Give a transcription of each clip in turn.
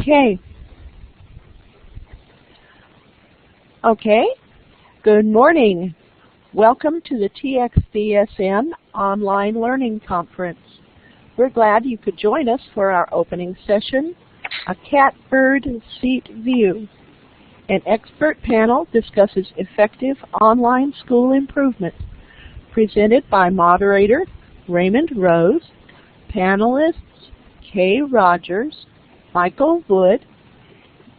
Okay. Good morning. Welcome to the TxVSN Online Learning Conference. We're glad you could join us for our opening session, ACatBirdSeat View. An expert panel discusses effective online school improvement, presented by moderator Raymond Rose, panelists Kay Rogers, Michael Wood,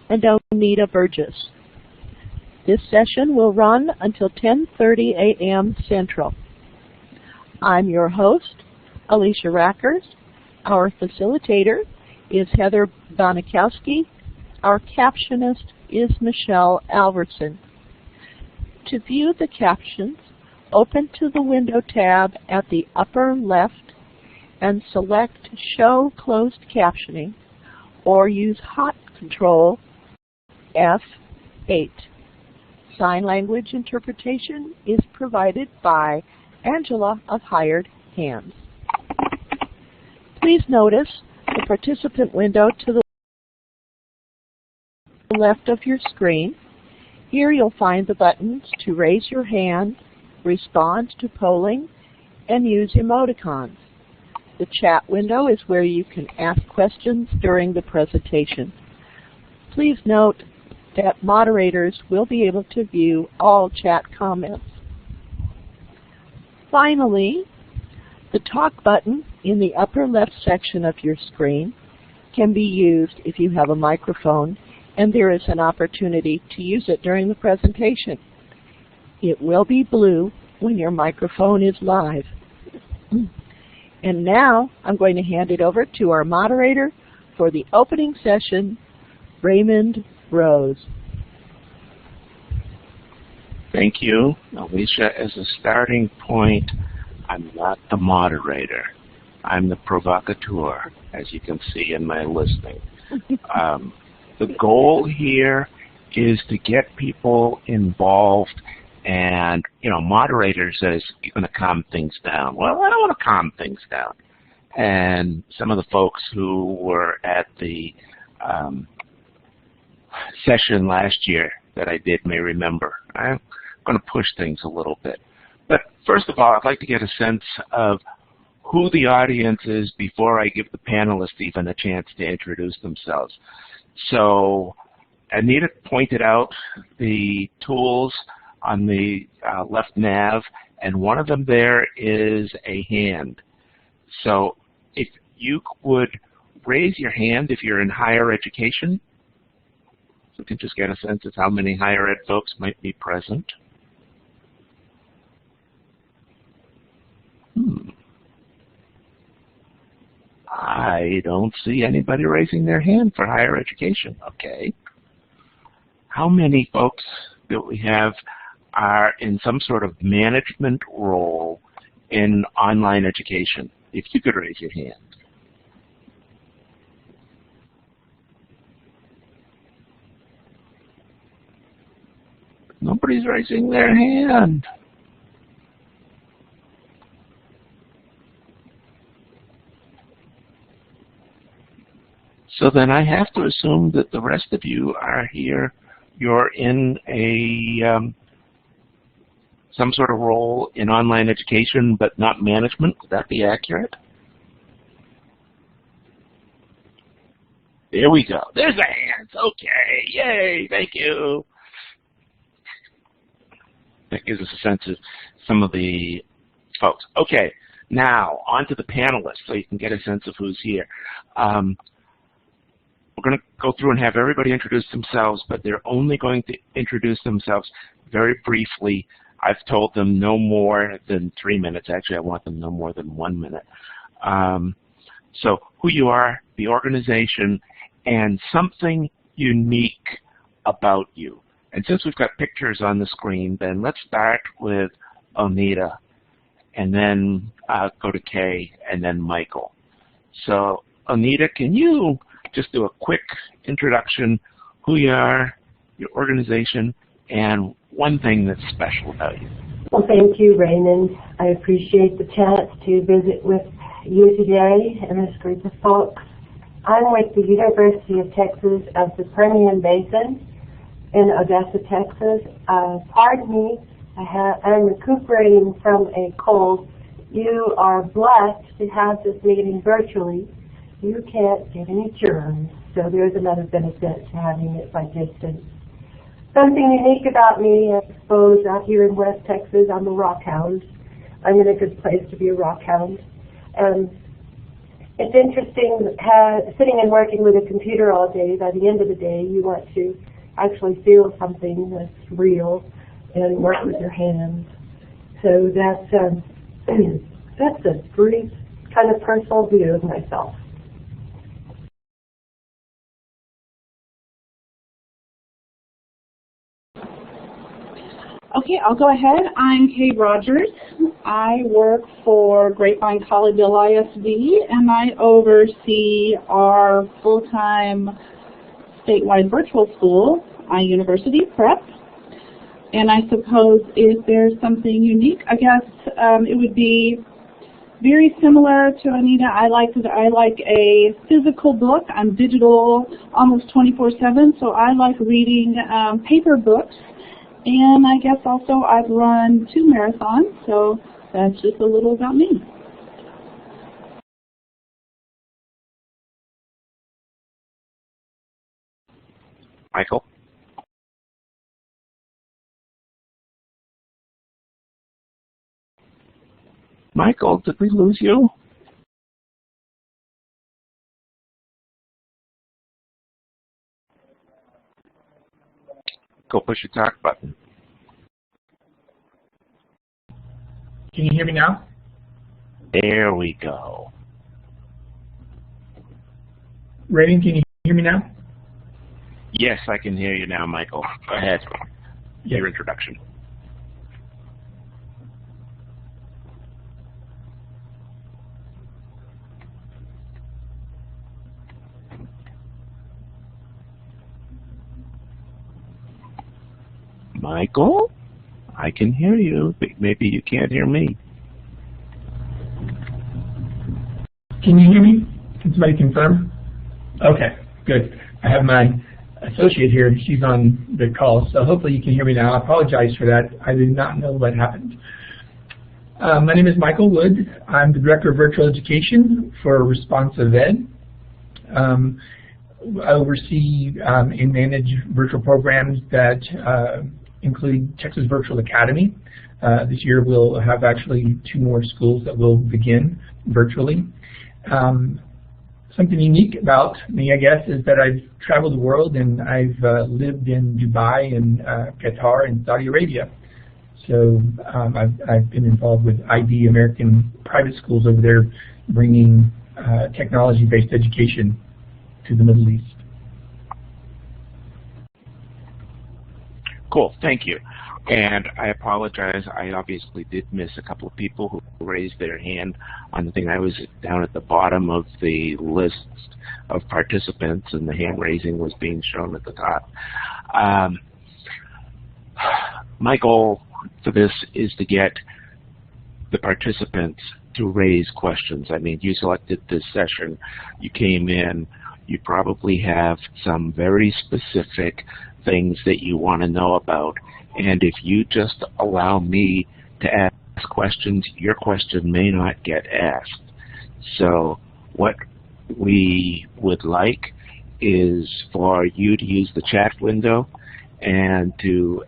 and Anita Burgess. This session will run until 10:30 a.m. Central. I'm your host, Alicia Rackers. Our facilitator is Heather Bonikowski. Our captionist is Michelle Alverson. To view the captions, open to the Window tab at the upper left and select Show Closed Captioning, or use Hot Control F8. Sign language interpretation is provided by Angela of Hired Hands. Please notice the participant window to the left of your screen. Here you'll find the buttons to raise your hand, respond to polling, and use emoticons. The chat window is where you can ask questions during the presentation. Please note that moderators will be able to view all chat comments. Finally, the talk button in the upper left section of your screen can be used if you have a microphone and there is an opportunity to use it during the presentation. It will be blue when your microphone is live. And now I'm going to hand it over to our moderator for the opening session, Raymond Rose. Thank you, Alicia. As a starting point, I'm not the moderator. I'm the provocateur, as you can see in my listing. The goal here is to get people involved, and moderator says you're going to calm things down. Well, I don't want to calm things down. And some of the folks who were at the session last year that I did may remember. I'm going to push things a little bit. But first of all, I'd like to get a sense of who the audience is before I give the panelists even a chance to introduce themselves. So Anita pointed out the tools on the left nav, and one of them there is a hand. So if you would raise your hand if you're in higher education, we can just get a sense of how many higher ed folks might be present. I don't see anybody raising their hand for higher education. Okay. How many folks that we have are in some sort of management role in online education? If you could raise your hand. Nobody's raising their hand. So then I have to assume that the rest of you are here. You're in a some sort of role in online education, but not management. Would that be accurate? There we go. There's the hands. Okay. Yay. Thank you. That gives us a sense of some of the folks. Okay. Now, on to the panelists, so you can get a sense of who's here. We're going to go through and have everybody introduce themselves, but they're only going to introduce themselves very briefly. I've told them no more than 3 minutes. Actually, I want them no more than 1 minute. So who you are, the organization, and something unique about you. And since we've got pictures on the screen, then let's start with Anita, and then go to Kay, and then Michael. So Anita, can you just do a quick introduction, who you are, your organization, and one thing that's special about you? Well, thank you, Raymond. I appreciate the chance to visit with you today and this group of folks. I'm with the University of Texas of the Permian Basin in Odessa, Texas. Pardon me, I'm recuperating from a cold. You are blessed to have this meeting virtually. You can't get any germs, so there's another benefit to having it by distance. Something unique about me, I suppose, out here in West Texas, I'm a rock hound. I'm in a good place to be a rock hound. It's interesting sitting and working with a computer all day. By the end of the day, you want to actually feel something that's real and work with your hands. So that's a brief kind of personal view of myself. Okay, I'll go ahead. I'm Kay Rogers. I work for Grapevine Colleyville ISD, and I oversee our full-time statewide virtual school, iUniversity Prep. And I suppose if there's something unique, I guess it would be very similar to Anita. I like a physical book. I'm digital almost 24/7, so I like reading paper books. And I guess also I've run 2 marathons, so that's just a little about me. Michael? Michael, did we lose you? Go push your talk button. Can you hear me now? There we go. Raymond, can you hear me now? Yes, I can hear you now, Michael. Go ahead. Yes. Your introduction. Michael, I can hear you, but maybe you can't hear me. Can you hear me? Can somebody confirm? Okay, good. I have my associate here. She's on the call, so hopefully you can hear me now. I apologize for that. I did not know what happened. My name is Michael Wood. I'm the Director of Virtual Education for Responsive Ed. I oversee and manage virtual programs that include Texas Virtual Academy. This year we'll have actually 2 more schools that will begin virtually. Something unique about me, I guess, is that I've traveled the world and I've lived in Dubai and Qatar and Saudi Arabia. So I've been involved with IB American private schools over there, bringing technology-based education to the Middle East. Cool, thank you. And I apologize, I obviously did miss a couple of people who raised their hand on the thing. I was down at the bottom of the list of participants and the hand raising was being shown at the top. My goal for this is to get the participants to raise questions. I mean, you selected this session, you came in, you probably have some very specific things that you want to know about. And if you just allow me to ask questions, your question may not get asked. So what we would like is for you to use the chat window and to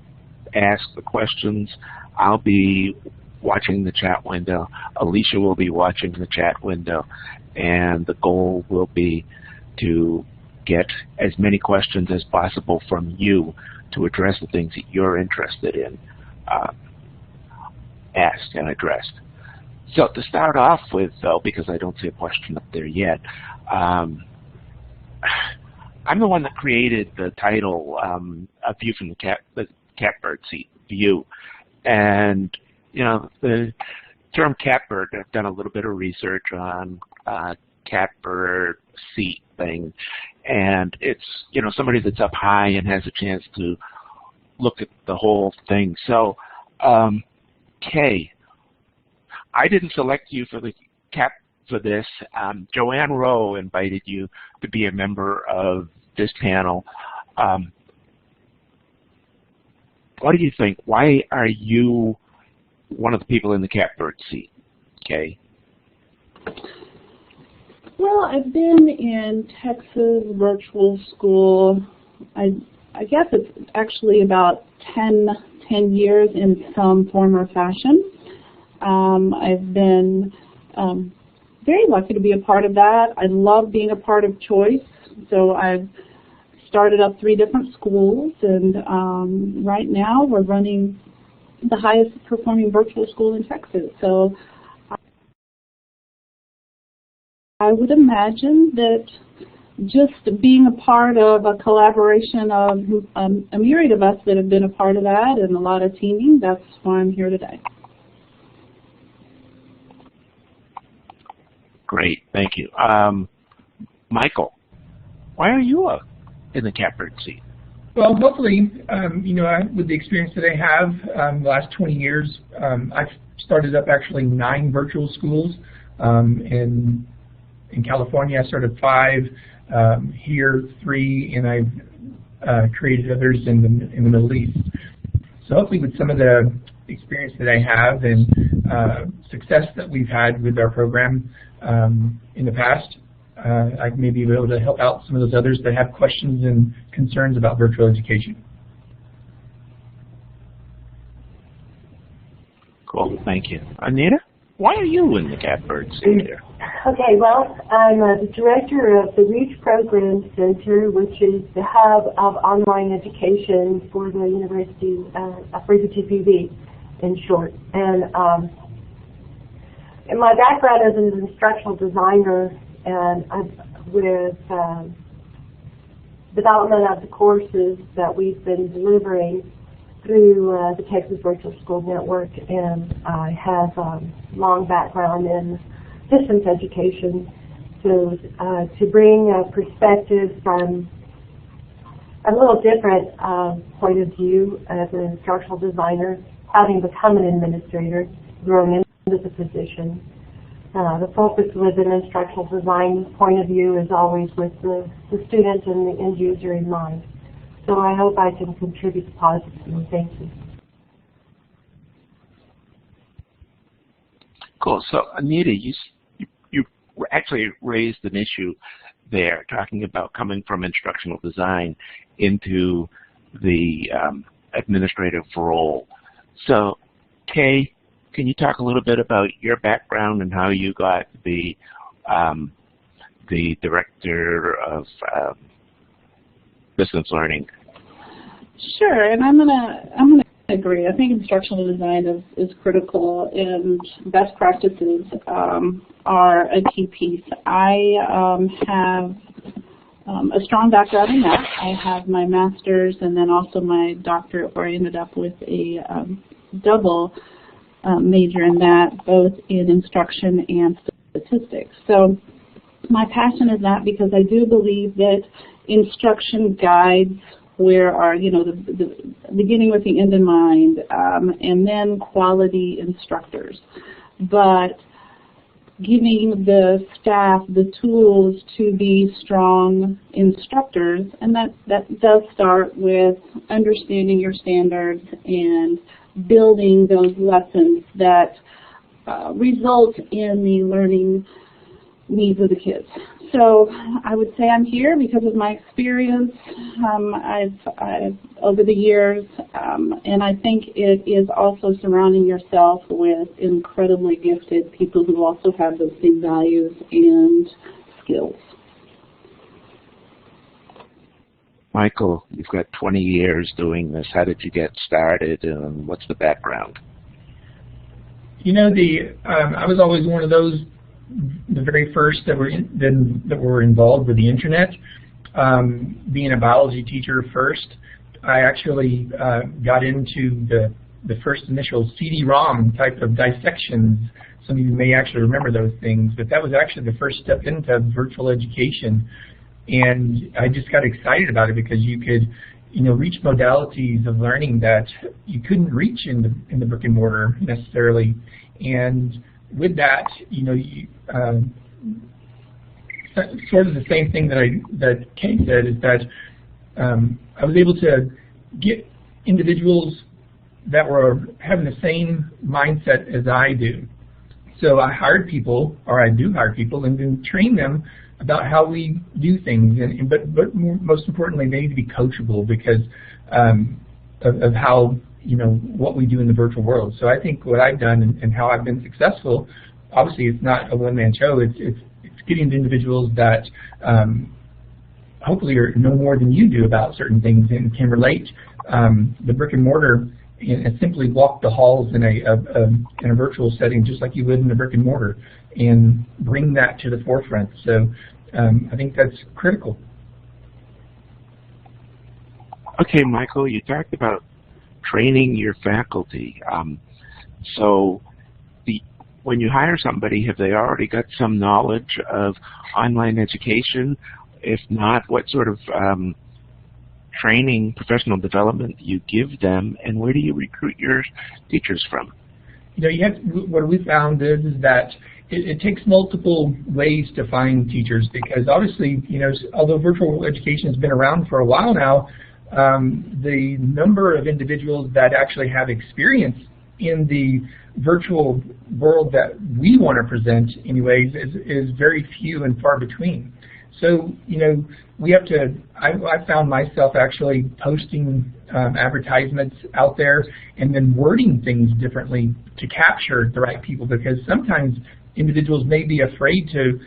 ask the questions. I'll be watching the chat window. Alicia will be watching the chat window. And the goal will be to get as many questions as possible from you to address the things that you're interested in asked and addressed. So to start off with, though, because I don't see a question up there yet, I'm the one that created the title, A View from the CatBirdSeat View. And, you know, the term catbird, I've done a little bit of research on CatBirdSeat thing. And it's, you know, somebody that's up high and has a chance to look at the whole thing. So, Kay, I didn't select you for the for this. Joanne Rowe invited you to be a member of this panel. What do you think? Why are you one of the people in the catbird seat? Okay. Well, I've been in Texas virtual school, I guess it's actually about 10 years in some form or fashion. I've been very lucky to be a part of that. I love being a part of choice, so I've started up 3 different schools, and right now we're running the highest performing virtual school in Texas. So I would imagine that just being a part of a collaboration of a myriad of us that have been a part of that and a lot of teaming, that's why I'm here today. Great, thank you. Michael, why are you in the catbird seat? Well, hopefully, you know, with the experience that I have, the last 20 years, I've started up actually 9 virtual schools. In California, I started 5, here 3, and I've created others in the Middle East. So hopefully with some of the experience that I have and success that we've had with our program in the past, I may be able to help out some of those others that have questions and concerns about virtual education. Cool, thank you. Anita, why are you in the catbird seat here? Okay, well, I'm the director of the REACH Program Center, which is the hub of online education for the University of TxVSN, in short. And my background is as an instructional designer, and with development of the courses that we've been delivering through the Texas Virtual School Network, and I have a long background in distance education, so to bring a perspective from a little different point of view as an instructional designer, having become an administrator, grown into the position. The focus with an instructional design point of view is always with the student and the end user in mind. So I hope I can contribute positively. Thank you. Cool. So, Anita, you actually raised an issue there, talking about coming from instructional design into the administrative role. So, Kay, can you talk a little bit about your background and how you got the director of distance learning? Sure, and I'm gonna agree. I think instructional design is critical, and best practices are a key piece. I have a strong background in that. I have my master's and then also my doctorate, where I ended up with a double major in that, both in instruction and statistics. So my passion is that, because I do believe that instruction guides where our, the beginning with the end in mind, and then quality instructors. But giving the staff the tools to be strong instructors, and that does start with understanding your standards and building those lessons that result in the learning needs of the kids. So I would say I'm here because of my experience I've over the years, and I think it is also surrounding yourself with incredibly gifted people who also have those same values and skills. Michael, you've got 20 years doing this. How did you get started, and what's the background? You know, I was always one of those, the very first that were involved with the internet. Being a biology teacher first, I actually got into the first initial CD-ROM type of dissections. Some of you may actually remember those things, but that was actually the first step into virtual education. And I just got excited about it because you could, reach modalities of learning that you couldn't reach in the brick and mortar necessarily. And with that, sort of the same thing that Kay said is that I was able to get individuals that were having the same mindset as I do. So I hired people, or I do hire people, and then train them about how we do things. But most importantly, they need to be coachable because of how, what we do in the virtual world. So I think what I've done and how I've been successful, obviously it's not a one-man show. It's getting to individuals that hopefully know more than you do about certain things and can relate the brick and mortar and simply walk the halls in a virtual setting just like you would in a brick and mortar and bring that to the forefront. So I think that's critical. Okay, Michael, you talked about training your faculty. When you hire somebody, have they already got some knowledge of online education? If not, what sort of training, professional development do you give them, and where do you recruit your teachers from? What we found is that it takes multiple ways to find teachers because obviously, although virtual education has been around for a while now, the number of individuals that actually have experience in the virtual world that we want to present anyways is very few and far between. So, we have to, I found myself actually posting advertisements out there and then wording things differently to capture the right people because sometimes individuals may be afraid to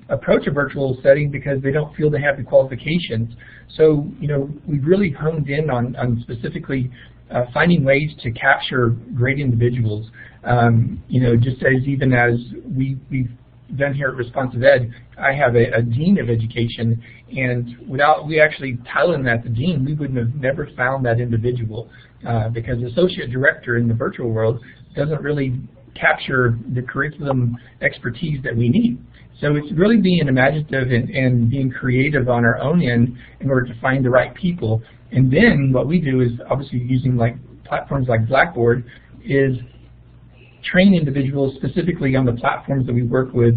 approach a virtual setting because they don't feel they have the qualifications. So, we've really honed in on specifically finding ways to capture great individuals. Just as even as we've done here at Responsive Ed, I have a dean of education, and without we actually telling that the dean, we wouldn't have never found that individual because the associate director in the virtual world doesn't really capture the curriculum expertise that we need. So it's really being imaginative and being creative on our own end in order to find the right people. And then what we do is obviously using platforms like Blackboard is train individuals specifically on the platforms that we work with,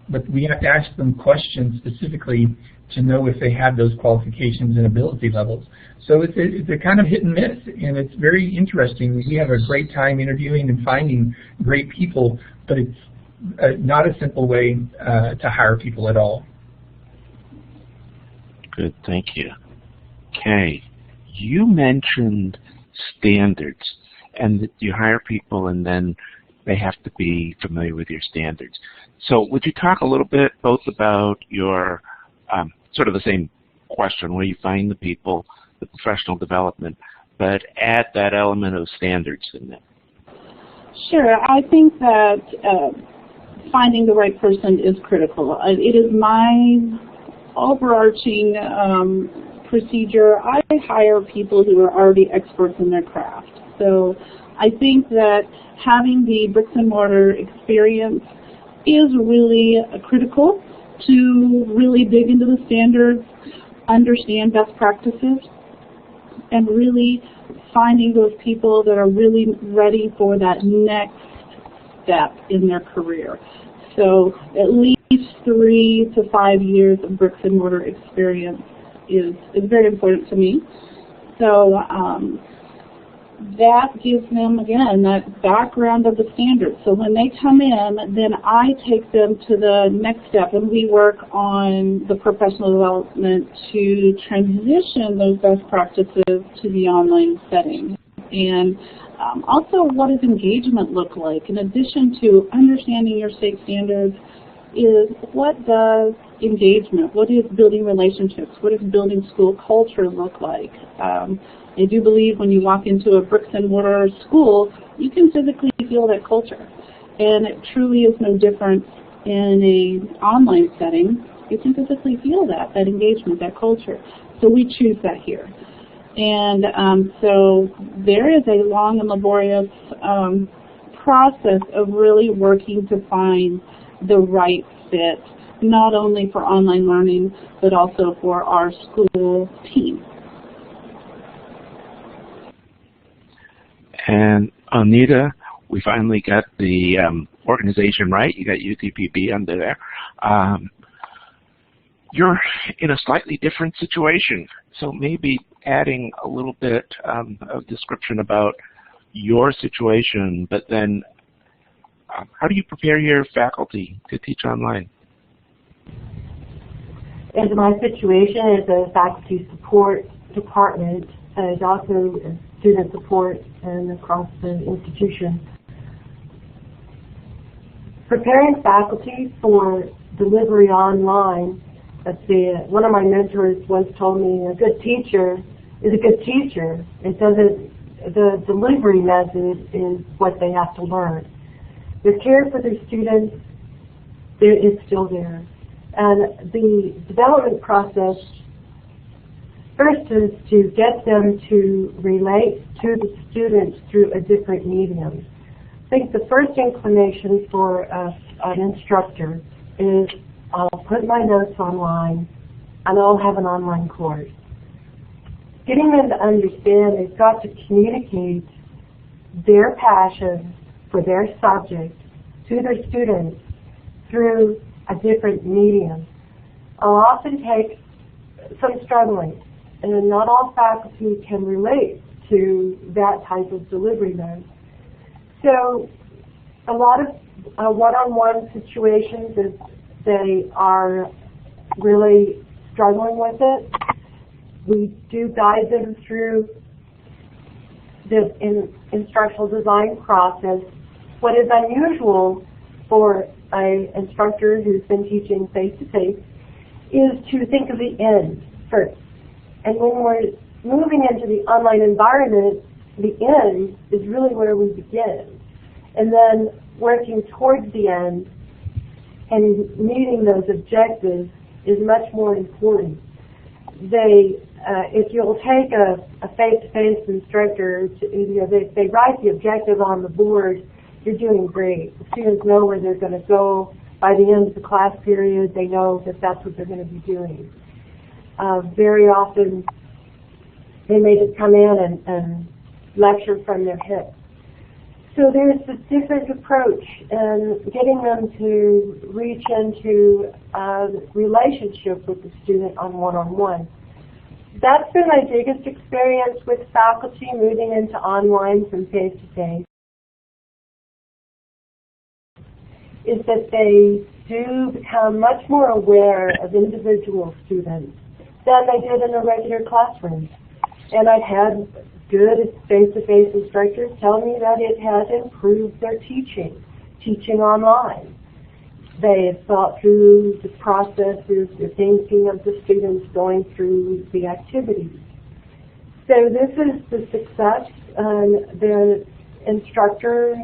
but we have to ask them questions specifically to know if they have those qualifications and ability levels. So it's a kind of hit and miss, and it's very interesting. We have a great time interviewing and finding great people, but it's not a simple way to hire people at all. Good, thank you. Kay, you mentioned standards, and that you hire people and then they have to be familiar with your standards. So would you talk a little bit both about your, sort of the same question, where you find the people, the professional development, but add that element of standards in there? Sure. I think that finding the right person is critical. It is my overarching procedure. I hire people who are already experts in their craft. So I think that having the bricks and mortar experience is really critical to really dig into the standards, understand best practices, and really finding those people that are really ready for that next step in their career. So at least 3 to 5 years of bricks and mortar experience is very important to me. So that gives them, again, that background of the standards. So when they come in, then I take them to the next step, and we work on the professional development to transition those best practices to the online setting. And also, what does engagement look like? In addition to understanding your state standards, is what does engagement, what is building relationships, what does building school culture look like? I do believe when you walk into a bricks and mortar school, you can physically feel that culture. And it truly is no different in an online setting. You can physically feel that engagement, that culture. So we choose that here. And so there is a long and laborious process of really working to find the right fit, not only for online learning, but also for our school team. And Anita, we finally got the organization right. You got UTPB under there. You're in a slightly different situation, so maybe adding a little bit of description about your situation, but then how do you prepare your faculty to teach online? As my situation is a faculty support department, and also student support and across the institution. Preparing faculty for delivery online, one of my mentors once told me a good teacher is a good teacher. It doesn't, the delivery method is what they have to learn. The care for their students is still there. And the development process first is to get them to relate to the students through a different medium. I think the first inclination for an instructor is I'll put my notes online and I'll have an online course. Getting them to understand they've got to communicate their passion for their subject to their students through a different medium. I'll often take some struggling, and not all faculty can relate to that type of delivery mode. So a lot of one-on-one situations, if they are really struggling with it, we do guide them through the instructional design process. What is unusual for an instructor who's been teaching face-to-face is to think of the end first. And when we're moving into the online environment, the end is really where we begin. And then working towards the end and meeting those objectives is much more important. If you'll take a face-to-face instructor, they write the objective on the board, you're doing great. The students know where they're going to go. By the end of the class period, they know that that's what they're going to be doing. Very often, they may just come in and lecture from their hip. So there's this different approach, and getting them to reach into a relationship with the student on one-on-one. That's been my biggest experience with faculty moving into online from face-to-face, is that they do become much more aware of individual students than they did in a regular classroom. And I've had good face-to-face instructors tell me that it has improved their teaching online. They have thought through the processes, the thinking of the students going through the activities. So this is the success, the instructor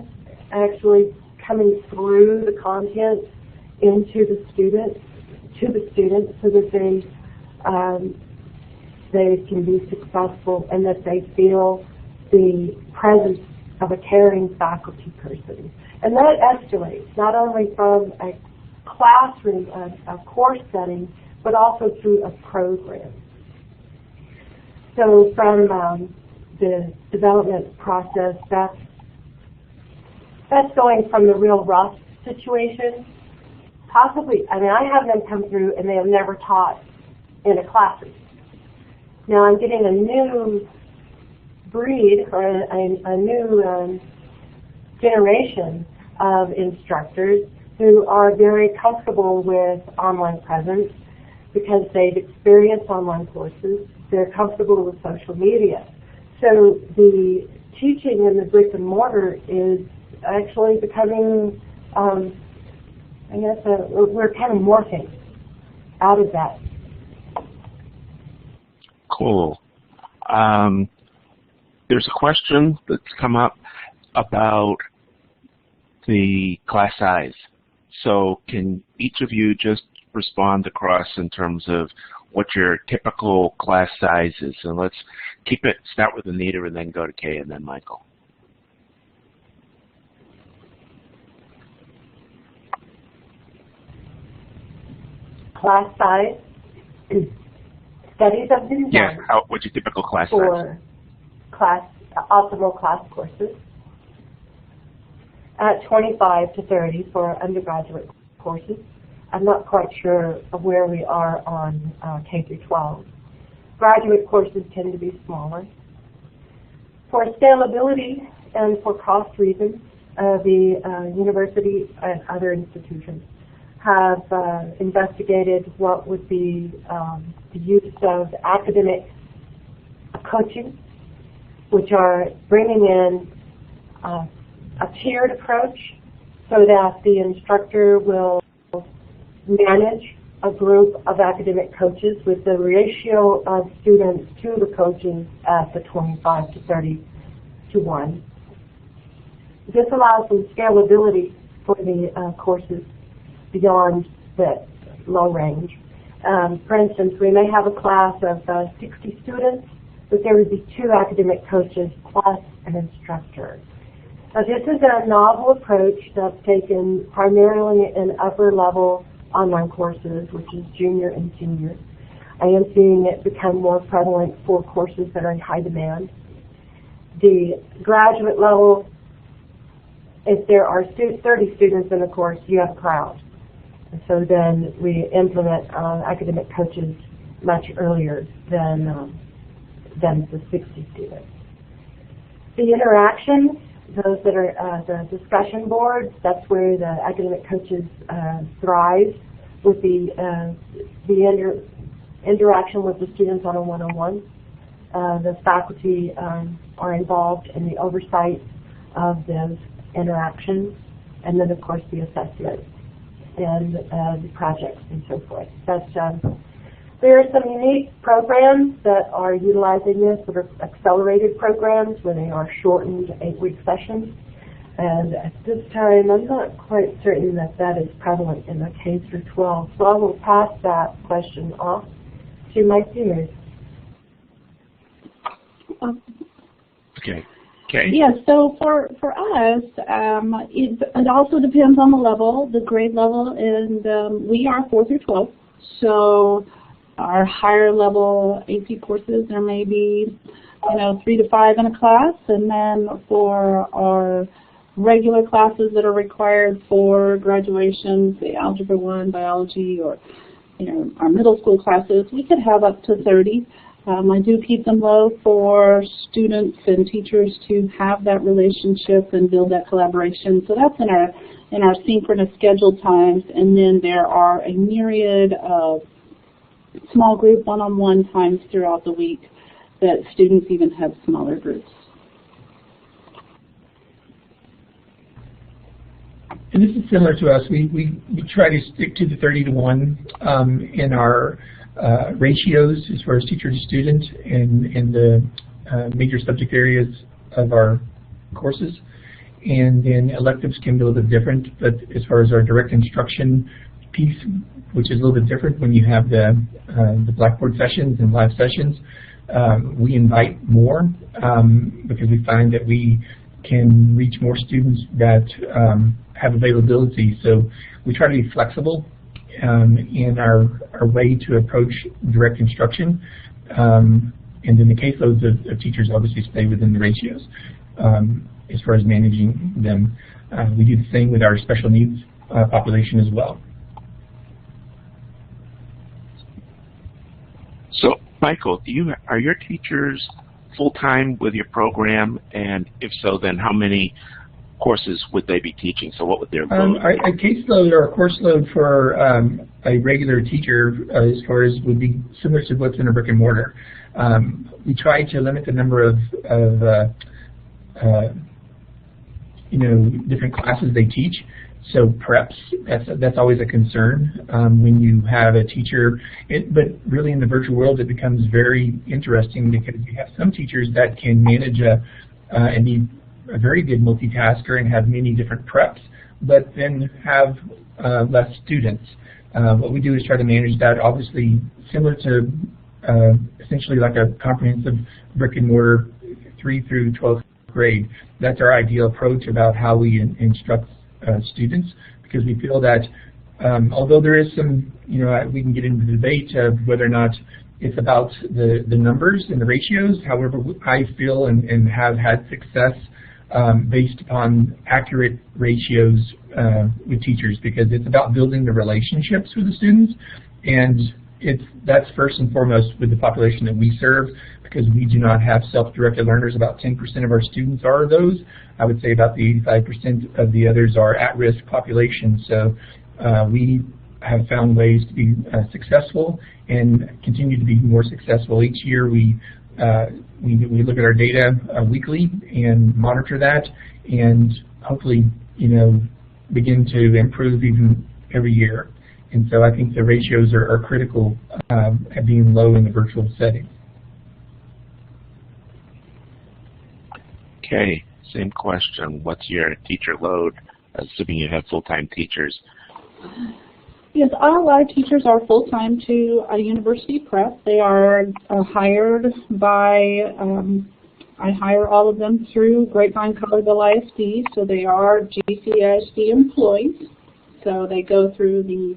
actually coming through the content into the students, so that they can be successful and that they feel the presence of a caring faculty person. And that escalates not only from a classroom, a course setting, but also through a program. So from the development process, that's going from the real rough situation. Possibly, I have them come through and they have never taught in a classroom. Now I'm getting a new breed, or a new generation of instructors who are very comfortable with online presence because they've experienced online courses. They're comfortable with social media. So the teaching in the brick and mortar is actually becoming, we're kind of morphing out of that. Cool. There's a question that's come up about the class size. So can each of you just respond across in terms of what your typical class size is? And let's start with Anita and then go to Kay and then Michael. Class size? Studies of design. Yeah, what's your typical class size? For optimal class courses. at 25 to 30 for undergraduate courses. I'm not quite sure of where we are on K through 12. Graduate courses tend to be smaller. For scalability and for cost reasons, the university and other institutions have investigated what would be the use of academic coaching, which are bringing in a tiered approach so that the instructor will manage a group of academic coaches with the ratio of students to the coaches at the 25 to 30 to 1. This allows some scalability for the courses beyond the low range. For instance, we may have a class of 60 students, but there would be 2 academic coaches plus an instructor. Now, this is a novel approach that's taken primarily in upper level online courses, which is junior and senior. I am seeing it become more prevalent for courses that are in high demand. The graduate level, if there are 30 students in a course, you have a crowd. And so then we implement academic coaches much earlier than the 60 students. The interactions, those that are the discussion boards, that's where the academic coaches thrive with the interaction with the students on a one-on-one. The faculty are involved in the oversight of those interactions, and then of course the assessment and the projects and so forth. There are some unique programs that are utilizing this, sort of accelerated programs where they are shortened 8-week sessions. And at this time, I'm not quite certain that that is prevalent in the K through 12. So I will pass that question off to my seniors. Okay. Okay. Yeah, so for us, it also depends on the level, the grade level, and we are 4 through 12. So our higher level AC courses, there may be, 3 to 5 in a class, and then for our regular classes that are required for graduation, say Algebra 1, Biology, or our middle school classes, we could have up to 30. I do keep them low for students and teachers to have that relationship and build that collaboration. So that's in our synchronous scheduled times, and then there are a myriad of small group one-on-one times throughout the week that students even have smaller groups. And this is similar to us. We try to stick to the 30 to 1 in our ratios as far as teacher to student in the major subject areas of our courses. And then electives can be a little bit different, but as far as our direct instruction piece, which is a little bit different when you have the Blackboard sessions and live sessions, we invite more because we find that we can reach more students that have availability. So we try to be flexible in our way to approach direct instruction. And then the caseloads of teachers obviously stay within the ratios as far as managing them. We do the same with our special needs population as well. So, Michael, are your teachers full-time with your program? And if so, then how many courses would they be teaching? So what would their load Our caseload or our course load for a regular teacher as far as would be similar to what's in a brick and mortar. We try to limit the number of different classes they teach. So preps, that's always a concern when you have a teacher. But really in the virtual world, it becomes very interesting because you have some teachers that can manage and be a very good multitasker and have many different preps, but then have less students. What we do is try to manage that, obviously similar to essentially like a comprehensive brick and mortar 3 through 12th grade. That's our ideal approach about how we instruct students, because we feel that although there is some, we can get into the debate of whether or not it's about the numbers and the ratios. However, I feel and have had success based upon accurate ratios with teachers, because it's about building the relationships with the students, and that's first and foremost with the population that we serve, because we do not have self-directed learners. About 10% of our students are those. I would say about the 85% of the others are at-risk populations. So we have found ways to be successful and continue to be more successful. Each year we look at our data weekly and monitor that, and hopefully, begin to improve even every year. And so I think the ratios are critical at being low in the virtual setting. Okay, same question. What's your teacher load, assuming you have full-time teachers? Yes, all of our teachers are full-time to a university prep. They are hired by, I hire all of them through Grapevine Colleyville ISD, so they are GCISD employees. So they go through the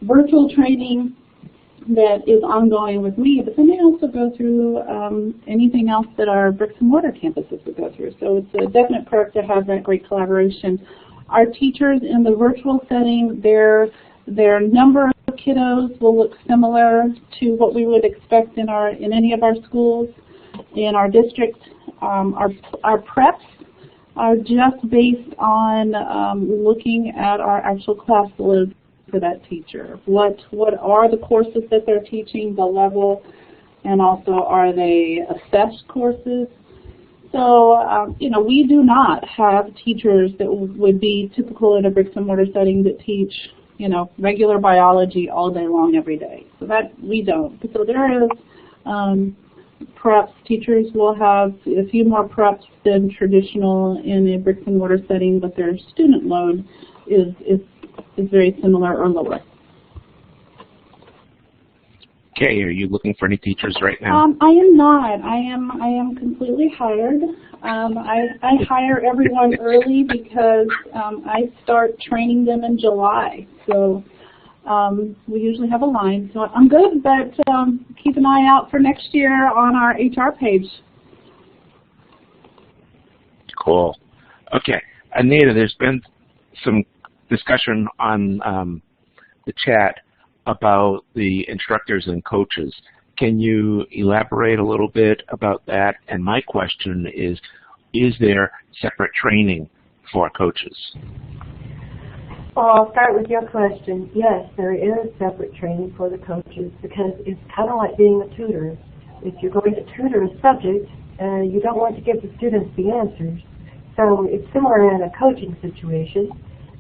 virtual training that is ongoing with me, but then they also go through anything else that our bricks and mortar campuses would go through. So it's a definite perk to have that great collaboration. Our teachers in the virtual setting, their number of kiddos will look similar to what we would expect in any of our schools in our district. Our preps are just based on looking at our actual class load for that teacher. What are the courses that they're teaching, the level, and also are they assessed courses? So, we do not have teachers that would be typical in a bricks and mortar setting that teach, regular biology all day long every day. So that we don't. So there is preps. Teachers will have a few more preps than traditional in a bricks and mortar setting, but their student load is very similar or lower. Okay, are you looking for any teachers right now? I am not. I am completely hired. I hire everyone early because I start training them in July. So we usually have a line. So I'm good, but keep an eye out for next year on our HR page. Cool. Okay, Anita, there's been some discussion on the chat about the instructors and coaches. Can you elaborate a little bit about that? And my question is there separate training for coaches? Well, I'll start with your question. Yes, there is separate training for the coaches, because it's kind of like being a tutor. If you're going to tutor a subject, you don't want to give the students the answers. So it's similar in a coaching situation.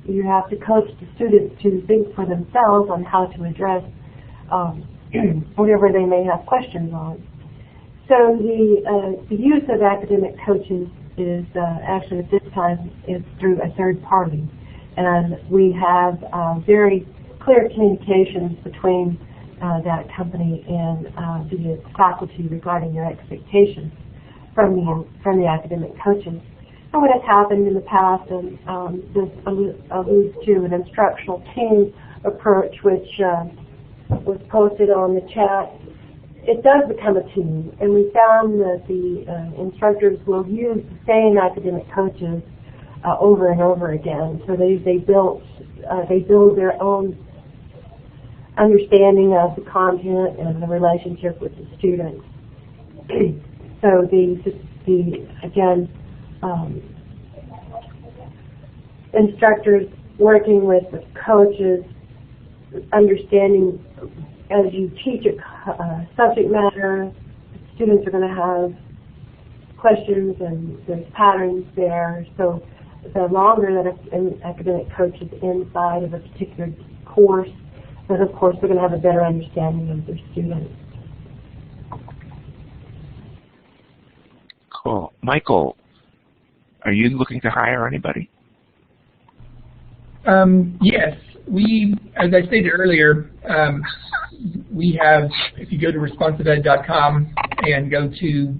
You have to coach the students to think for themselves on how to address whatever they may have questions on. So the use of academic coaches is actually at this time is through a third party. And we have very clear communications between that company and the faculty regarding their expectations from the academic coaches. And what has happened in the past, and this alludes to an instructional team approach, which was posted on the chat. It does become a team, and we found that the instructors will use the same academic coaches over and over again. So they build their own understanding of the content and the relationship with the students. So instructors working with the coaches, understanding as you teach a subject matter, students are going to have questions and there's patterns there. So the longer that an academic coach is inside of a particular course, then of course they're going to have a better understanding of their students. Cool. Michael, are you looking to hire anybody? Yes. As I stated earlier, we have, if you go to responsiveed.com and go to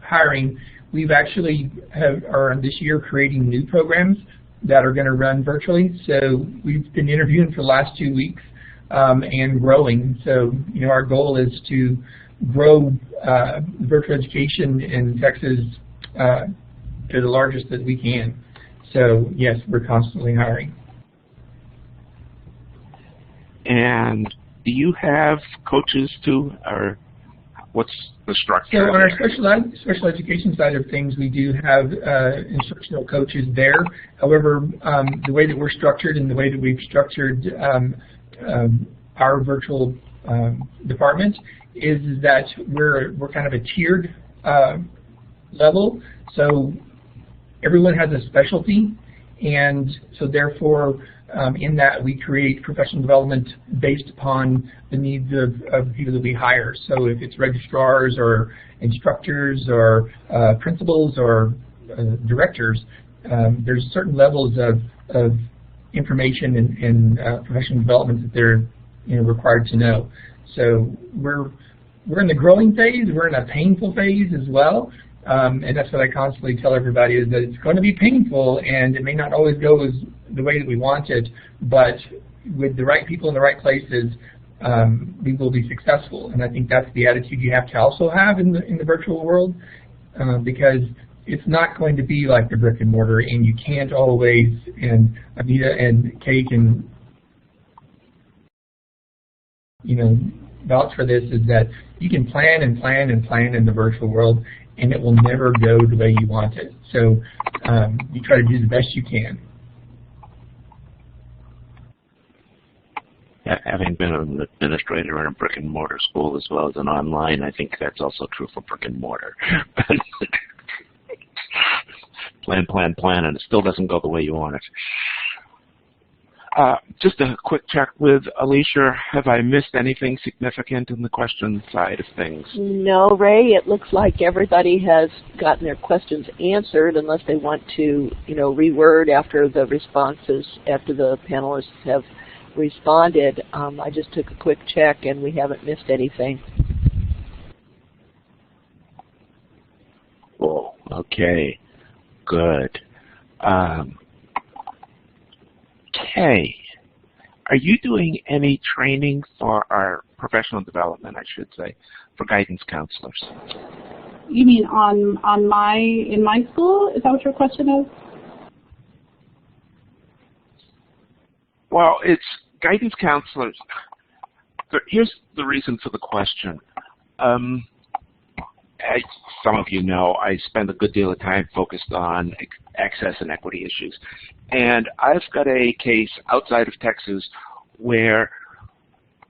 hiring, we've actually are this year creating new programs that are going to run virtually. So we've been interviewing for the last 2 weeks and growing. So our goal is to grow virtual education in Texas to the largest that we can. So yes, we're constantly hiring. And do you have coaches too, or what's the structure? So on our special education side of things, we do have instructional coaches there. However, the way that we're structured and the way that we've structured our virtual department is that we're kind of a tiered level. So everyone has a specialty, and so therefore in that we create professional development based upon the needs of people that we hire. So if it's registrars or instructors or principals or directors, there's certain levels of information and professional development that they're required to know. So we're in the growing phase. We're in a painful phase as well. And that's what I constantly tell everybody, is that it's going to be painful, and it may not always go as the way that we want it, but with the right people in the right places, we will be successful. And I think that's the attitude you have to also have in the virtual world, because it's not going to be like the brick and mortar, and you can't always, and Anita and Kay can vouch for this, is that you can plan and plan and plan in the virtual world, and it will never go the way you want it. So you try to do the best you can. Having been an administrator in a brick and mortar school as well as an online, I think that's also true for brick and mortar. Plan, plan, plan, and it still doesn't go the way you want it. Just a quick check with Alicia. Have I missed anything significant in the question side of things? No, Ray. It looks like everybody has gotten their questions answered, unless they want to, reword after the responses, after the panelists have responded. I just took a quick check, and we haven't missed anything. Oh, okay. Good. Kay, are you doing any training for our professional development, I should say, for guidance counselors? You mean in my school? Is that what your question is? Well, it's guidance counselors. Here's the reason for the question. As some of you know, I spend a good deal of time focused on access and equity issues. And I've got a case outside of Texas where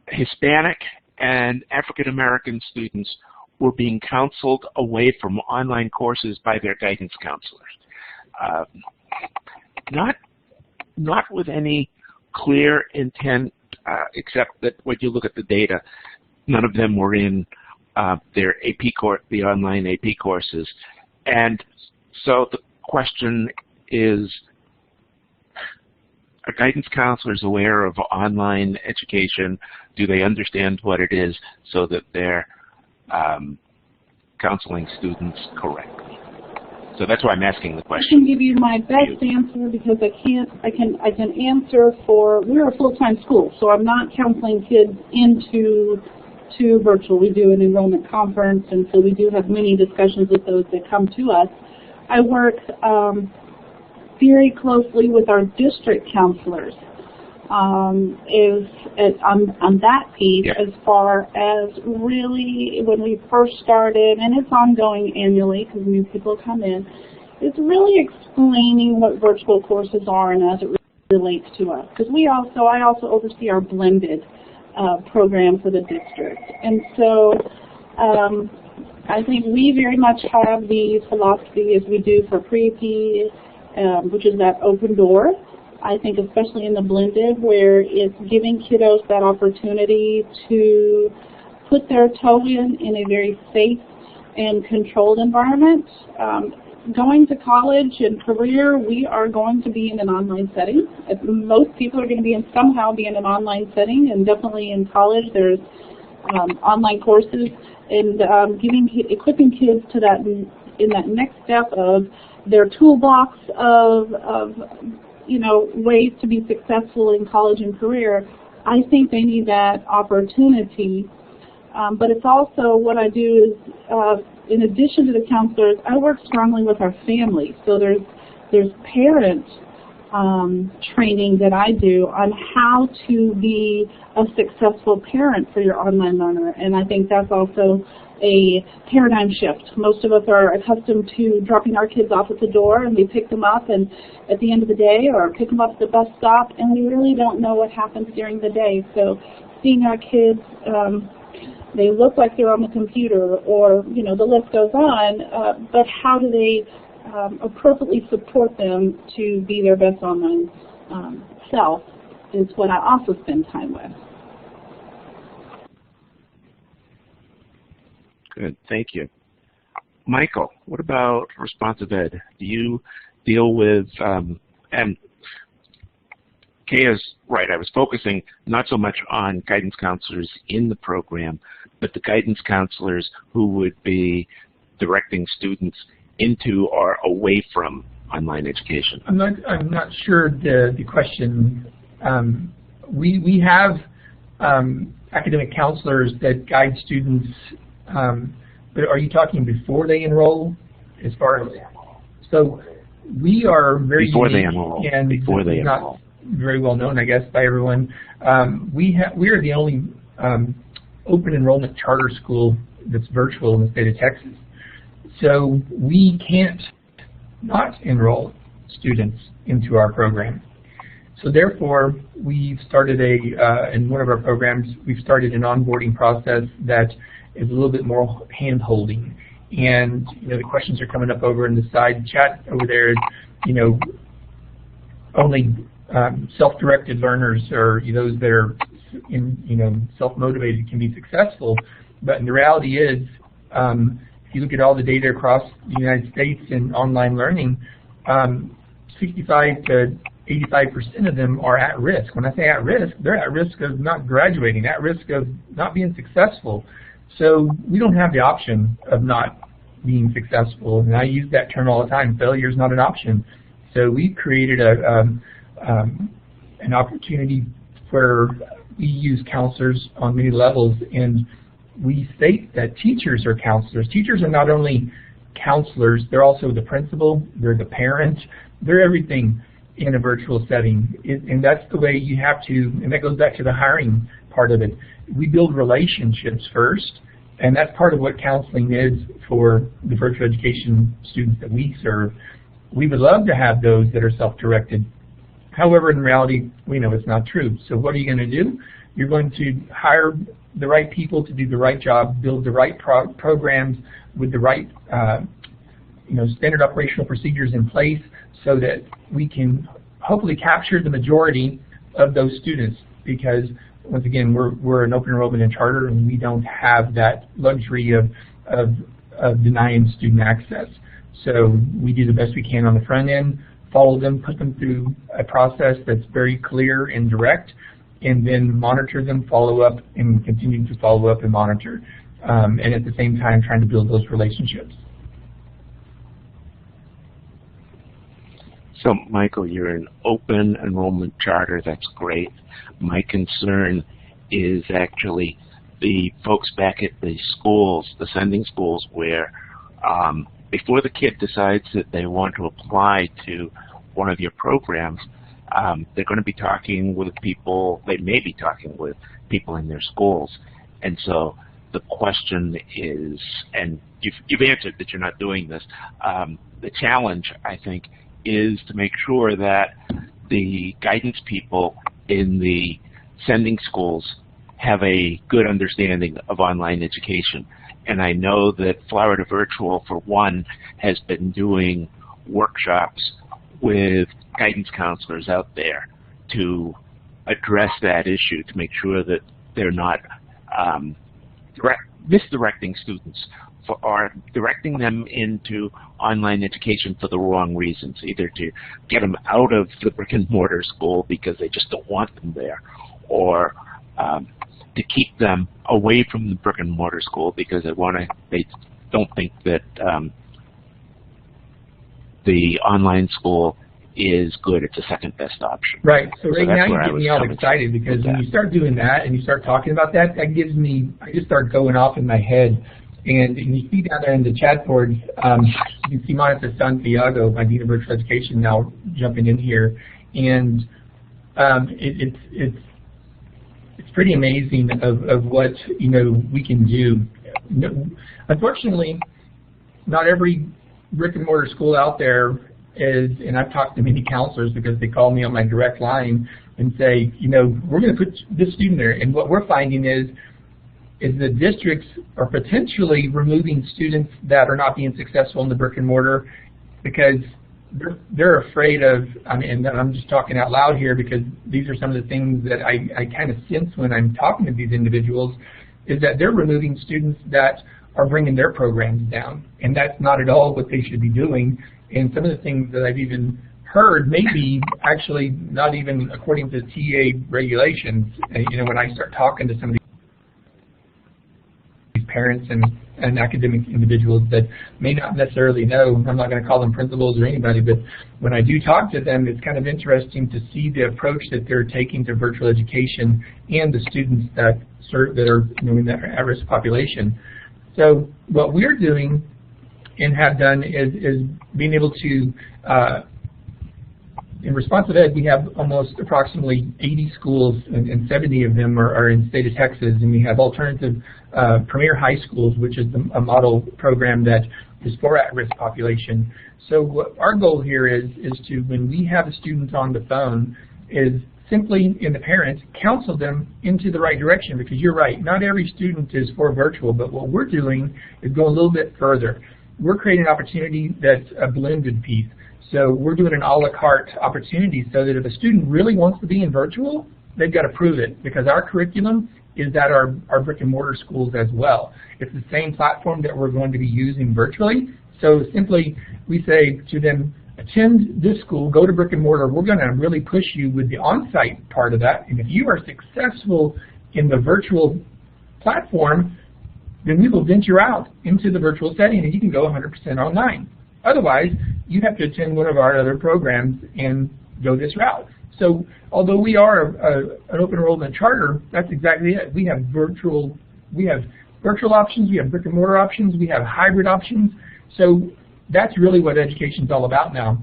Hispanic and African American students were being counseled away from online courses by their guidance counselors. Not with any clear intent, except that when you look at the data, none of them were in their AP course, the online AP courses. And so the question is, are guidance counselors aware of online education? Do they understand what it is so that they're counseling students correctly? So that's why I'm asking the question. I can give you my best answer, because I can answer for, we're a full-time school, so I'm not counseling kids into virtual. We do an enrollment conference, and so we do have many discussions with those that come to us. I work very closely with our district counselors on that piece, as far as really when we first started, and it's ongoing annually because new people come in, it's really explaining what virtual courses are and as it relates to us. Because I also oversee our blended program for the district. And so I think we very much have the philosophy, as we do for pre-AP, which is that open door. I think especially in the blended, where it's giving kiddos that opportunity to put their toe in a very safe and controlled environment. Going to college and career, we are going to be in an online setting. Most people are going to be somehow be in an online setting, and definitely in college there's online courses, and equipping kids to that in that next step of their toolbox of ways to be successful in college and career. I think they need that opportunity But it's also what I do is, in addition to the counselors, I work strongly with our families. So there's parent training that I do on how to be a successful parent for your online learner, and I think that's also a paradigm shift. Most of us are accustomed to dropping our kids off at the door, and we pick them up and at the end of the day, or pick them up at the bus stop, and we really don't know what happens during the day. So seeing our kids, they look like they're on the computer, or the list goes on, but how do they appropriately support them to be their best online self is what I also spend time with. Good, thank you. Michael, what about responsive ed? Do you deal with, and Kay is right, I was focusing not so much on guidance counselors in the program, but the guidance counselors who would be directing students into or away from online education. I'm not sure the question. We have academic counselors that guide students, but are you talking before they enroll? As far as so, we are very before unique they enroll. And before they not enroll. Very well known, I guess, by everyone. We are the only open enrollment charter school that's virtual in the state of Texas. So we can't not enroll students into our program. So therefore, we've started in one of our programs, we've started an onboarding process that is a little bit more hand-holding. And the questions are coming up over in the side chat over there. Only self-directed learners or those that are self-motivated can be successful. But in the reality is, if you look at all the data across the United States in online learning, 65 to 85% of them are at risk. When I say at risk, they're at risk of not graduating, at risk of not being successful. So we don't have the option of not being successful, and I use that term all the time. Failure is not an option. So we've created an opportunity where we use counselors on many levels, and we state that teachers are counselors. Teachers are not only counselors, they're also the principal, they're the parent, they're everything in a virtual setting. And that's the way you have to, and that goes back to the hiring part of it. We build relationships first, and that's part of what counseling is for the virtual education students that we serve. We would love to have those that are self-directed. However, in reality, we know it's not true. So what are you going to do? You're going to hire the right people to do the right job, build the right programs with the right standard operational procedures in place so that we can hopefully capture the majority of those students, because once again, we're an open enrollment and charter, and we don't have that luxury of denying student access. So we do the best we can on the front end, follow them, put them through a process that's very clear and direct, and then monitor them, follow up, and continue to follow up and monitor, and at the same time trying to build those relationships. So, Michael, you're an open enrollment charter. That's great. My concern is actually the folks back at the schools, the sending schools, where before the kid decides that they want to apply to one of your programs, they're going to be talking with people, they may be talking with people in their schools. And so the question is, and you've answered that you're not doing this, the challenge, I think, is to make sure that the guidance people in the sending schools have a good understanding of online education. And I know that Florida Virtual, for one, has been doing workshops with guidance counselors out there to address that issue, to make sure that they're not misdirecting students or directing them into online education for the wrong reasons, either to get them out of the brick and mortar school because they just don't want them there, or to keep them away from the brick and mortar school because they don't think that the online school is good. It's a second best option. Right. So right now that's you where I get was me all coming excited from because with when that. you start doing that and you start talking about that, that gives me, I just start going off in my head. And you see down there in the chat boards, you can see Monica Santiago, my Dean of Virtual Education, now jumping in here. And it's pretty amazing of what we can do. Unfortunately, not every brick and mortar school out there is, and I've talked to many counselors because they call me on my direct line and say, we're going to put this student there. And what we're finding is the districts are potentially removing students that are not being successful in the brick and mortar because they're afraid of, and I'm just talking out loud here because these are some of the things that I kind of sense when I'm talking to these individuals, is that they're removing students that are bringing their programs down. And that's not at all what they should be doing. And some of the things that I've even heard may be actually not even according to TA regulations. When I start talking to some of these parents and academic individuals that may not necessarily know, I'm not going to call them principals or anybody, but when I do talk to them, it's kind of interesting to see the approach that they're taking to virtual education and the students that are in that at-risk population. So what we're doing and have done is being able to, in responsive ed, we have almost approximately 80 schools, and 70 of them are in the state of Texas, and we have alternative premier high schools, which is a model program that is for at-risk population. So what our goal here is to, when we have the students on the phone, is simply, in the parents, counsel them into the right direction, because you're right, not every student is for virtual, but what we're doing is go a little bit further. We're creating an opportunity that's a blended piece. So we're doing an a la carte opportunity so that if a student really wants to be in virtual, they've got to prove it, because our curriculum is at our brick and mortar schools as well. It's the same platform that we're going to be using virtually. So simply we say to them, attend this school, go to brick and mortar. We're going to really push you with the on-site part of that. And if you are successful in the virtual platform, then we will venture out into the virtual setting and you can go 100% online. Otherwise, you have to attend one of our other programs and go this route. So although we are an open enrollment charter, that's exactly it. We have virtual options, we have brick and mortar options, we have hybrid options. So that's really what education is all about now.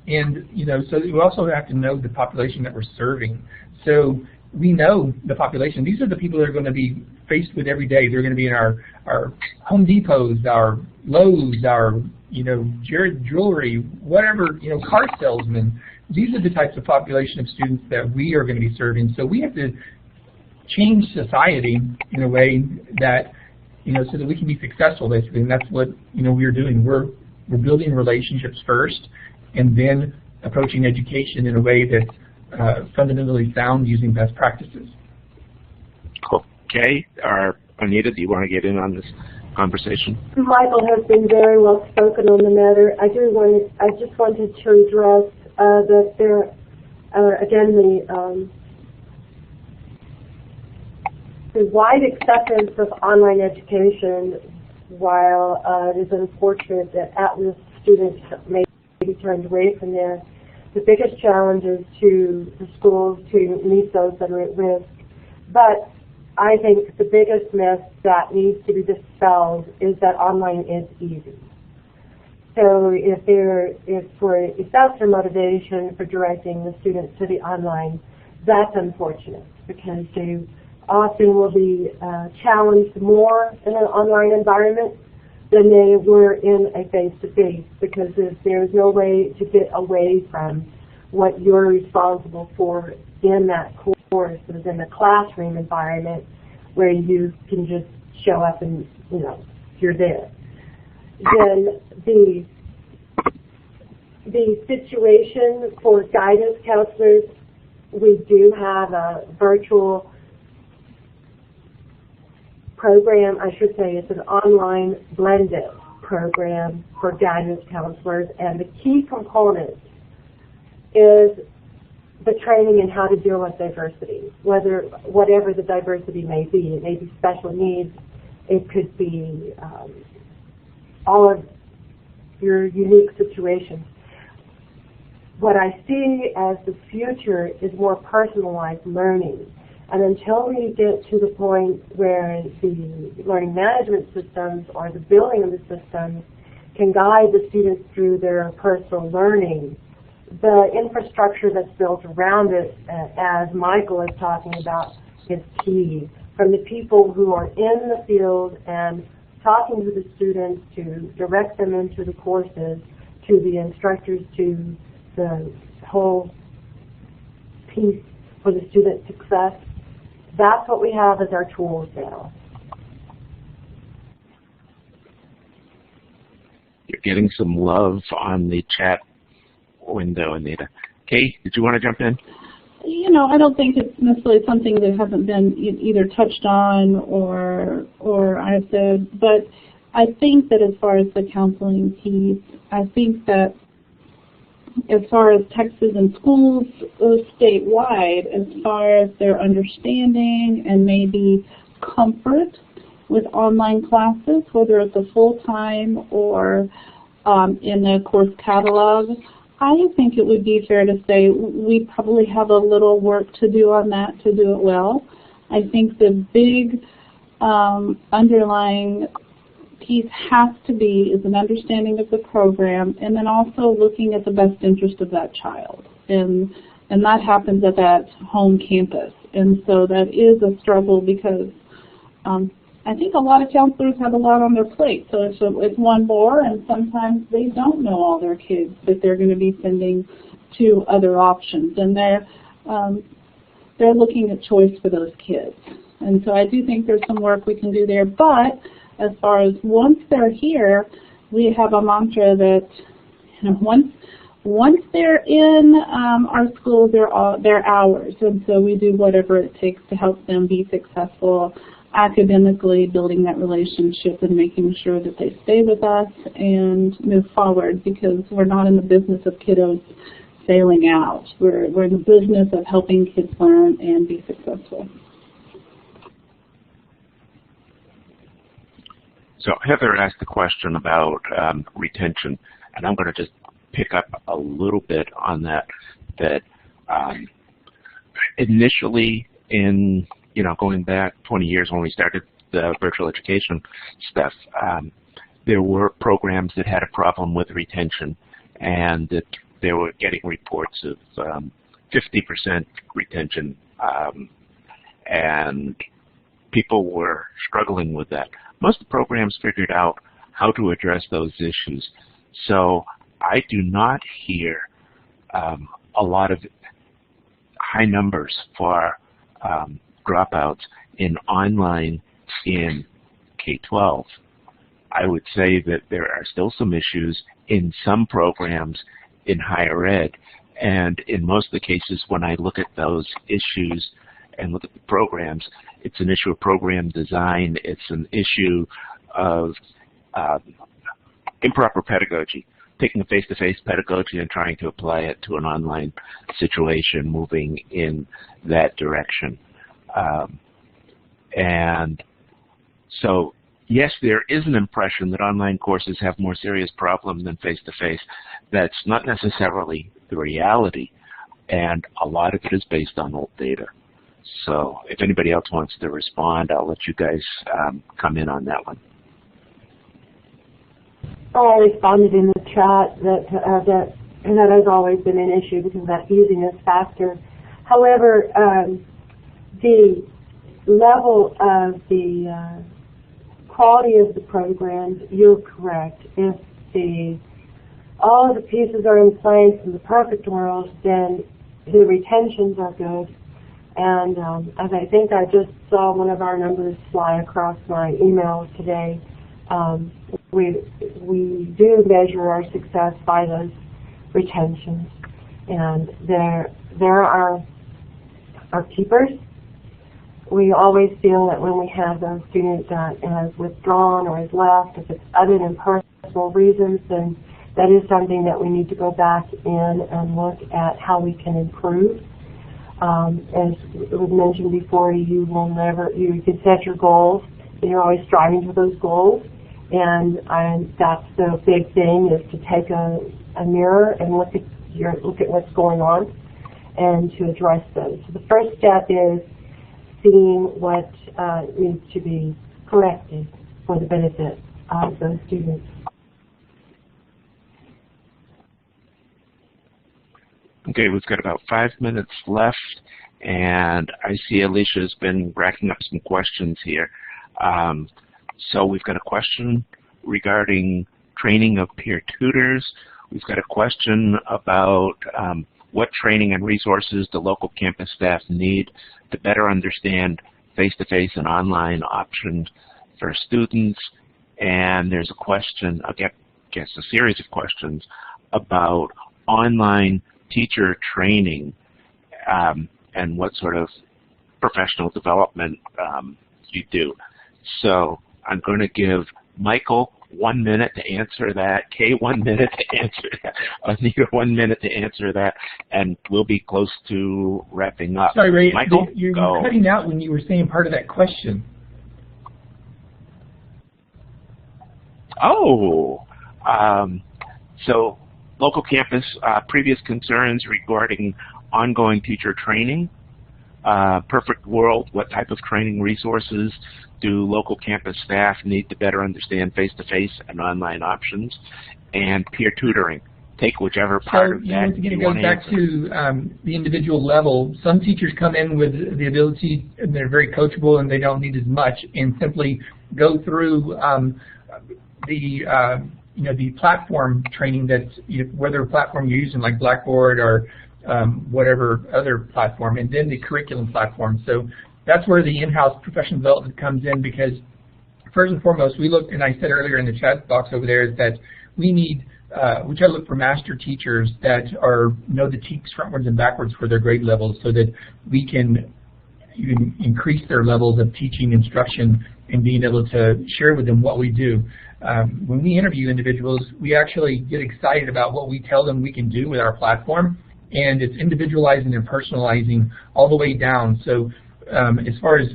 And so we also have to know the population that we're serving. So we know the population. These are the people that are going to be faced with every day. They're going to be in our Home Depots, our Lowe's, our Jared Jewelry, whatever, car salesmen. These are the types of population of students that we are going to be serving. So we have to change society in a way that, so that we can be successful, basically. And that's what we're doing. We're building relationships first, and then approaching education in a way that's fundamentally sound using best practices. Cool. Kay or Anita, do you want to get in on this conversation? Michael has been very well spoken on the matter. I just wanted to address that there, again, the wide acceptance of online education, while it is unfortunate that at-risk students may be turned away from there, the biggest challenge is to the schools to meet those that are at risk. But I think the biggest myth that needs to be dispelled is that online is easy. So if that's their motivation for directing the students to the online, that's unfortunate, because they often will be challenged more in an online environment than they were in a face-to-face, because there's no way to get away from what you're responsible for in that course, is in the classroom environment where you can just show up and you're there. Then the situation for guidance counselors, we do have a virtual program. I should say it's an online blended program for guidance counselors, and the key component is the training in how to deal with diversity, whatever the diversity may be. It may be special needs, it could be all of your unique situations. what I see as the future is more personalized learning. And until we get to the point where the learning management systems or the building of the systems can guide the students through their personal learning, the infrastructure that's built around it, as Michael is talking about, is key. From the people who are in the field and talking to the students to direct them into the courses, to the instructors, to the whole piece for the student success. That's what we have as our tools now. You're getting some love on the chat window, Anita. Kay, did you want to jump in? You know, I don't think it's necessarily something that hasn't been either touched on or I've said, but I think that as far as the counseling piece, I think that as far as Texas and schools statewide, as far as their understanding and maybe comfort with online classes, whether it's a full-time or in the course catalog, I think it would be fair to say we probably have a little work to do on that to do it well. I think the big underlying piece has to be is an understanding of the program, and then also looking at the best interest of that child. And that happens at that home campus. And so that is a struggle because I think a lot of counselors have a lot on their plate. So it's one more, and sometimes they don't know all their kids that they're going to be sending to other options. And they're looking at choice for those kids. And so I do think there's some work we can do there. But as far as once they're here, we have a mantra that, you know, once they're in our school, they're ours. And so we do whatever it takes to help them be successful academically, building that relationship and making sure that they stay with us and move forward, because we're not in the business of kiddos failing out. We're in the business of helping kids learn and be successful. So Heather asked a question about retention, and I'm going to just pick up a little bit on that. Initially, in going back 20 years when we started the virtual education stuff, there were programs that had a problem with retention, and that they were getting reports of 50% retention, and people were struggling with that. Most of the programs figured out how to address those issues. So I do not hear a lot of high numbers for dropouts in online in K-12. I would say that there are still some issues in some programs in higher ed, and in most of the cases when I look at those issues and look at the programs, it's an issue of program design, it's an issue of improper pedagogy, taking a face-to-face pedagogy and trying to apply it to an online situation, moving in that direction. And so, yes, there is an impression that online courses have more serious problems than face-to-face. That's not necessarily the reality, and a lot of it is based on old data. So if anybody else wants to respond, I'll let you guys come in on that one. I responded in the chat that has always been an issue because that easiness factor. However, the level of the quality of the programs, you're correct. If all of the pieces are in place in the perfect world, then the retentions are good. And as I think I just saw one of our numbers fly across my emails today, we do measure our success by those retentions. And there are our keepers. We always feel that when we have those students that has withdrawn or has left, if it's other than personal reasons, then that is something that we need to go back in and look at how we can improve. As it was mentioned before, you can set your goals, and you're always striving for those goals. And that's the big thing, is to take a mirror and look at year, look at what's going on and to address those. So the first step is seeing what needs to be corrected for the benefit of those students. Okay, we've got about 5 minutes left, and I see Alicia's been racking up some questions here. So we've got a question regarding training of peer tutors. We've got a question about what training and resources the local campus staff need to better understand face-to-face and online options for students. And there's a question, I guess a series of questions about online teacher training and what sort of professional development you do. So I'm going to give Michael 1 minute to answer that, Kay 1 minute to answer that, Anita 1 minute to answer that, and we'll be close to wrapping up. Sorry, Ray, Michael, you're go. cutting out when you were saying part of that question. Oh, so local campus, previous concerns regarding ongoing teacher training, perfect world, what type of training resources do local campus staff need to better understand face-to-face and online options, and peer tutoring. Take whichever part of that once again, you it want goes to back to the individual level. Some teachers come in with the ability, and they're very coachable, and they don't need as much, and simply go through the platform training that's, whether platform you're using like Blackboard or whatever other platform, and then the curriculum platform. So that's where the in-house professional development comes in, because first and foremost, we look, and I said earlier in the chat box over there, is that we need, we try to look for master teachers that know the TEKS frontwards and backwards for their grade levels, so that we can increase their levels of teaching instruction and being able to share with them what we do. When we interview individuals, we actually get excited about what we tell them we can do with our platform, and it's individualizing and personalizing all the way down. So as far as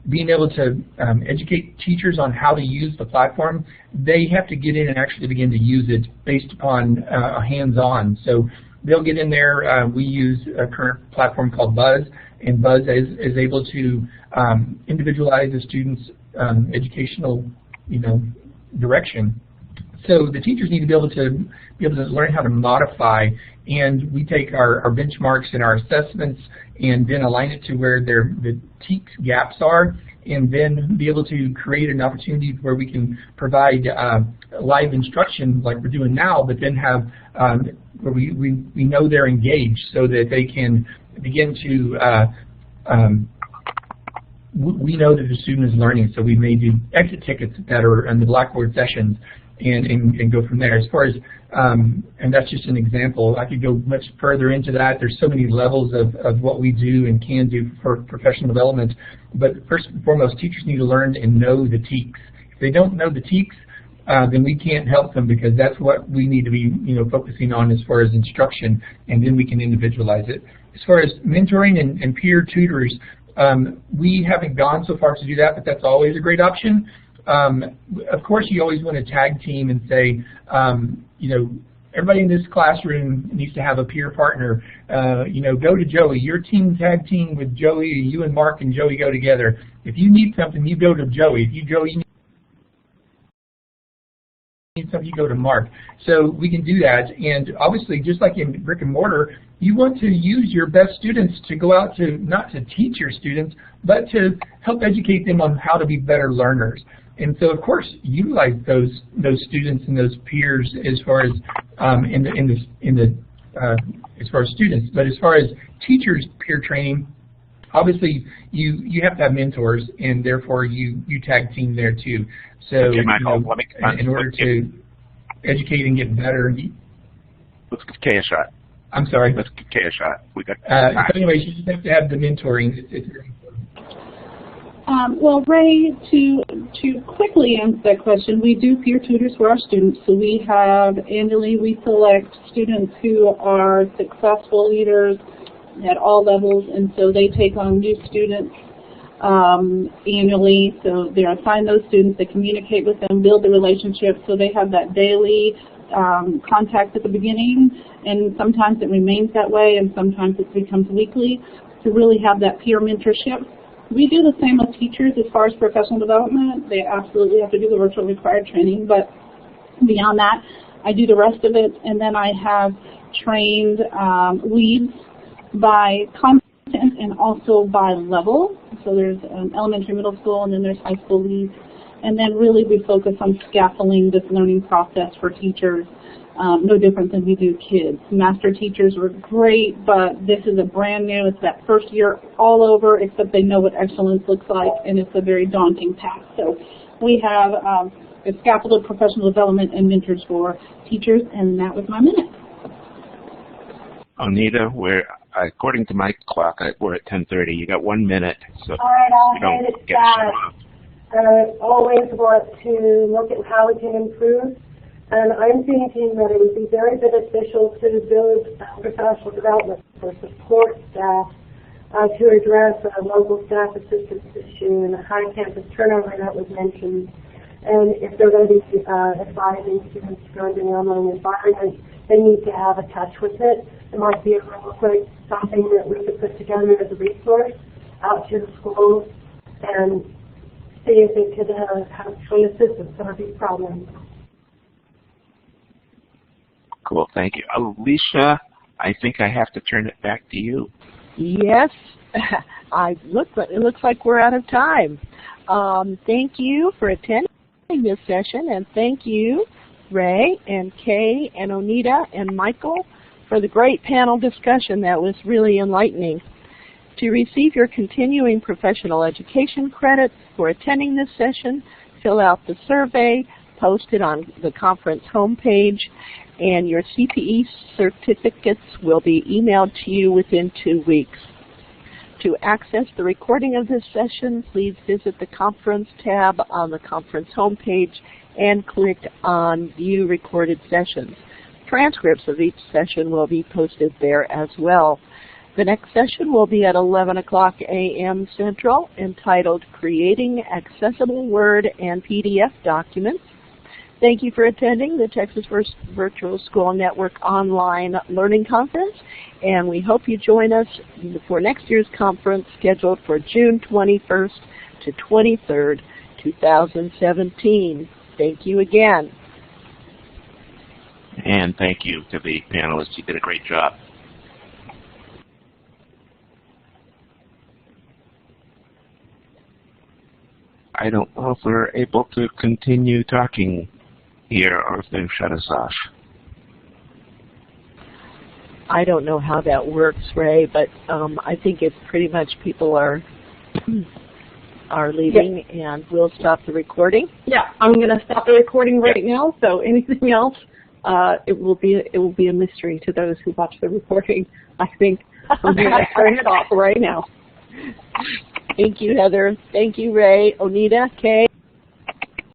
being able to educate teachers on how to use the platform, they have to get in and actually begin to use it based upon hands-on. So they'll get in there. We use a current platform called Buzz, and Buzz is able to individualize the student's educational direction. So the teachers need to be able to learn how to modify, and we take our benchmarks and our assessments and then align it to where the TEKS gaps are, and then be able to create an opportunity where we can provide live instruction like we're doing now, but then have where we know they're engaged, so that they can begin to we know that the student is learning, so we may do exit tickets that are in the Blackboard sessions and go from there. As far as, and that's just an example. I could go much further into that. There's so many levels of what we do and can do for professional development. But first and foremost, teachers need to learn and know the TEKS. If they don't know the TEKS, then we can't help them, because that's what we need to be focusing on as far as instruction, and then we can individualize it. As far as mentoring and peer tutors, we haven't gone so far to do that, but that's always a great option. Of course, you always want to tag team and say, everybody in this classroom needs to have a peer partner. Go to Joey. Your team tag team with Joey. You and Mark and Joey go together. If you need something, you go to Joey. If Joey needs something, you go to Mark. So we can do that. And obviously, just like in brick and mortar, you want to use your best students to go out to, not to teach your students, but to help educate them on how to be better learners. And so, of course, utilize those students and those peers as far as as far as students. But as far as teachers' peer training, obviously you have to have mentors, and therefore you tag team there too. So okay, Michael, in order to educate and get better. Let's give Kay a shot. I'm sorry. Let's give Kay a shot. We got. So anyways, you just have to have the mentoring. It's very important. Well, Ray, to quickly answer that question, we do peer tutors for our students. So we have annually, we select students who are successful leaders at all levels, and so they take on new students annually. So they're assigned those students, they communicate with them, build the relationship, so they have that daily contact at the beginning, and sometimes it remains that way, and sometimes it becomes weekly, to really have that peer mentorship. We do the same with teachers as far as professional development. They absolutely have to do the virtual required training, but beyond that, I do the rest of it, and then I have trained leads by content and also by level. So there's elementary, middle school, and then there's high school leads. And then really we focus on scaffolding this learning process for teachers, no different than we do kids. Master teachers were great, but this is a brand new, it's that first year all over, except they know what excellence looks like, and it's a very daunting task. So we have a scaffolded professional development and mentors for teachers, and that was my minute. Anita, according to my clock, we're at 10:30. You got 1 minute, so all right, I'll you don't hand it get back. I always want to look at how we can improve, and I'm thinking that it would be very beneficial to build professional development for support staff to address a local staff assistance issue and the high campus turnover that was mentioned. And if they're going to be advising students to go into the online environment, they need to have a touch with it. It might be a real quick something that we could put together as a resource out to the schools and see if it could actually assist with some of these problems. Cool, thank you. Alicia, I think I have to turn it back to you. Yes, it looks like we're out of time. Thank you for attending this session, and thank you, Ray and Kay and Onita and Michael, for the great panel discussion. That was really enlightening. To receive your continuing professional education credits for attending this session, fill out the survey posted on the conference homepage, and your CPE certificates will be emailed to you within 2 weeks. To access the recording of this session, please visit the Conference tab on the conference homepage and click on View Recorded Sessions. Transcripts of each session will be posted there as well. The next session will be at 11 o'clock a.m. Central, entitled Creating Accessible Word and PDF Documents. Thank you for attending the Texas Virtual School Network Online Learning Conference, and we hope you join us for next year's conference scheduled for June 21st to 23rd, 2017. Thank you again. And thank you to the panelists. You did a great job. I don't know if we're able to continue talking here or if they've shut us off. I don't know how that works, Ray, but I think it's pretty much people are leaving, yes. And we'll stop the recording. Yeah, I'm going to stop the recording right now. So anything else, it will be a mystery to those who watch the recording. I think I'm going to turn it off right now. Thank you, Heather. Thank you, Ray, Onita, Kay.